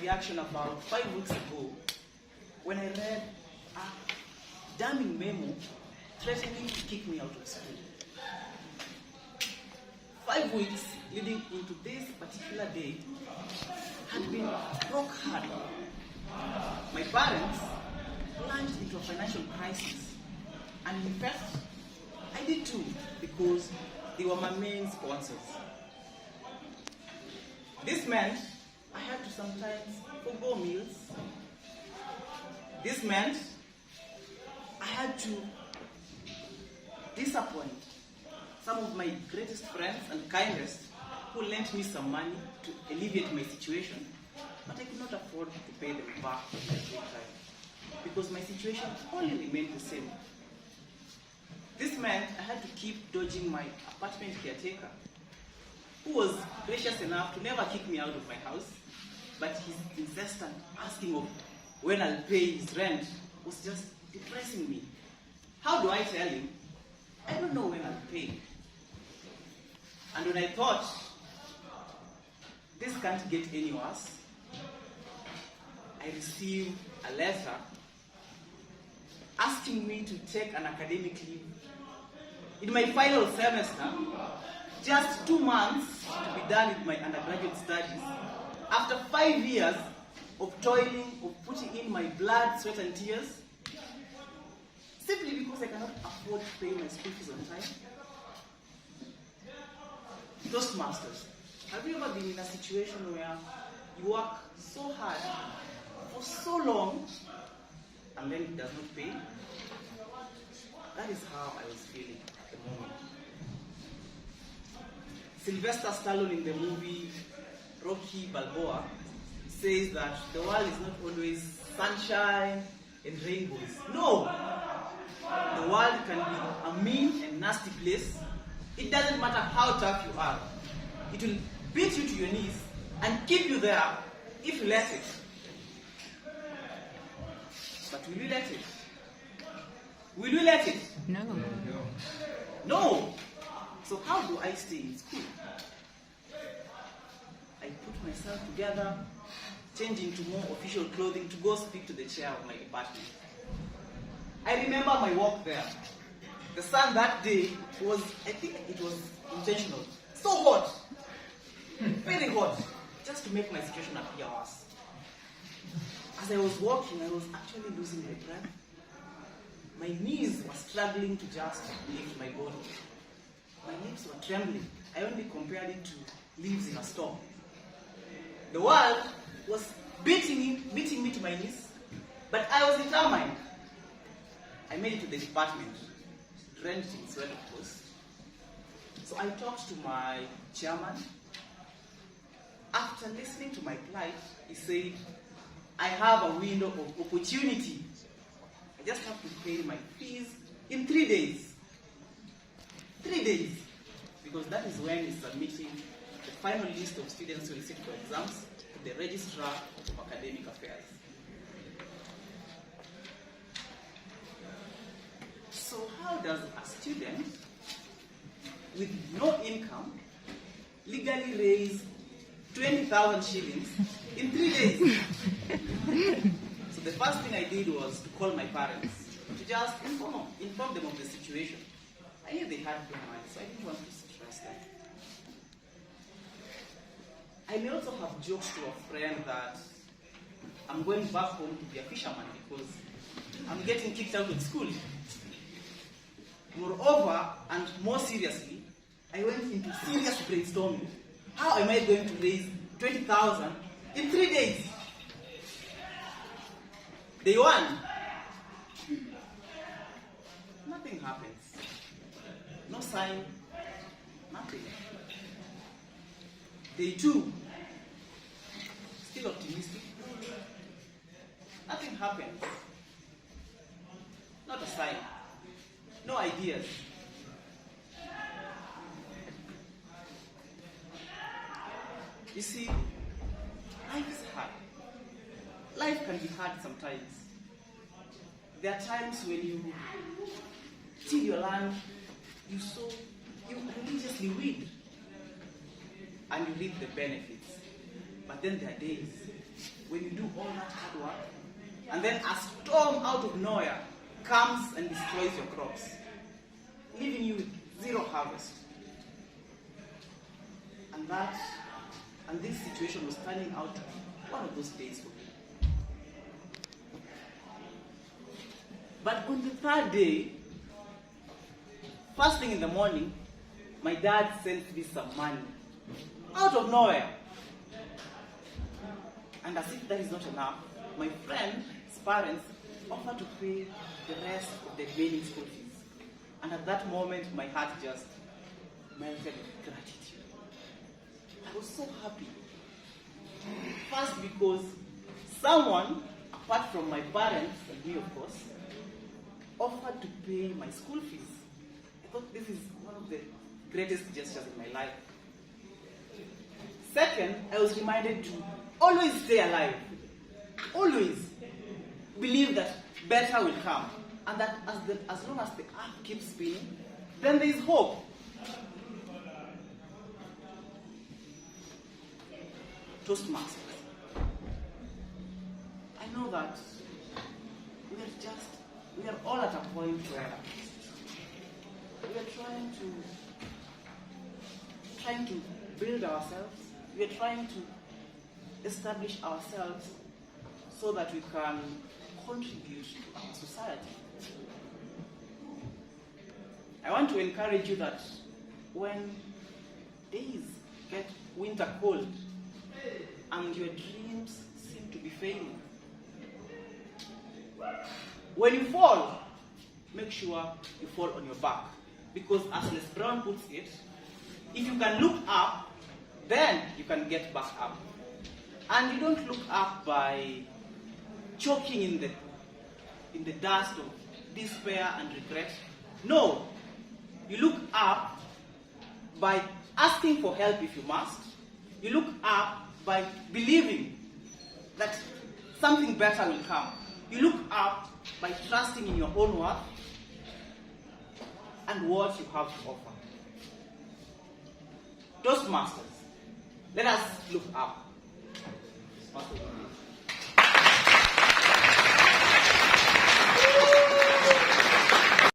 reaction about 5 weeks ago when I read a damning memo threatening to kick me out of school. 5 weeks leading into this particular day had been rock hard. My parents plunged into a financial crisis, and in fact, I did too, because they were my main sponsors. This meant I had to sometimes forgo meals. This meant I had to disappoint some of my greatest friends and kindest who lent me some money to alleviate my situation, but I could not afford to pay them back every time because my situation only remained the same. This meant I had to keep dodging my apartment caretaker, who was gracious enough to never kick me out of my house, but his insistent asking of when I'll pay his rent was just depressing me. How do I tell him? I don't know when I'll pay. And when I thought, this can't get any worse, I received a letter asking me to take an academic leave. In my final semester, just 2 months to be done with my undergraduate studies, after 5 years of toiling, of putting in my blood, sweat, and tears, simply because I cannot afford to pay my school fees on time. Toastmasters, have you ever been in a situation where you work so hard for so long and then it does not pay? That is how I was feeling at the moment. Sylvester Stallone in the movie Rocky Balboa says that the world is not always sunshine and rainbows. No! The world can be a mean and nasty place. It doesn't matter how tough you are. It will beat you to your knees and keep you there if you let it. But will you let it? Will you let it? No. No! So how do I stay in school? I put myself together, change into more official clothing to go speak to the chair of my department. I remember my walk there. The sun that day was, I think it was intentional. So hot. Very hot. Just to make my situation appear worse. As I was walking, I was actually losing my breath. My knees were struggling to just lift my body. My lips were trembling. I only compared it to leaves in a storm. The world was beating me to my knees, but I was determined. I made it to the department, drenched in sweat, of course. So I talked to my chairman. After listening to my plight, he said, I have a window of opportunity. I just have to pay my fees in 3 days. 3 days. Because that is when he's submitting the final list of students who will sit for exams to the Registrar of Academic Affairs. So how does a student with no income legally raise 20,000 shillings in 3 days? So the first thing I did was to call my parents to just inform them of the situation. I knew they had no money, so I didn't want to stress them. I may also have joked to a friend that I'm going back home to be a fisherman because I'm getting kicked out of school. Moreover, and more seriously, I went into serious brainstorming. How am I going to raise 20,000 in 3 days? Day 1, nothing happens. No sign, nothing. Day 2, still optimistic. Nothing happens. Not a sign. No ideas. You see, life is hard. Life can be hard sometimes. There are times when you till your land, you religiously weed, and you reap the benefits. But then there are days when that hard work, and then a storm out of nowhere comes and destroys your crops, leaving you with zero harvest. And this situation was turning out to be one of those days for me. But on the third day, first thing in the morning, my dad sent me some money out of nowhere. And as if that is not enough, my friend's parents offered to pay the rest of the remaining school fees. And at that moment, my heart just melted with gratitude. I was so happy. First, because someone, apart from my parents and me, of course, offered to pay my school fees. I thought this is one of the greatest gestures in my life. Second, I was reminded to always stay alive. Always believe that better will come. And that as long as the earth keeps spinning, then there is hope. Toastmasters. I know that we are all at a point where we are trying to build ourselves. We are trying to establish ourselves so that we can contribute to our society. I want to encourage you that when days get winter cold and your dreams seem to be failing, when you fall, make sure you fall on your back. Because as Les Brown puts it, if you can look up, then you can get back up. And you don't look up by choking in the dust of despair and regret. No, you look up by asking for help if you must. You look up by believing that something better will come. You look up by trusting in your own worth and what you have to offer. Toastmasters, let us look up.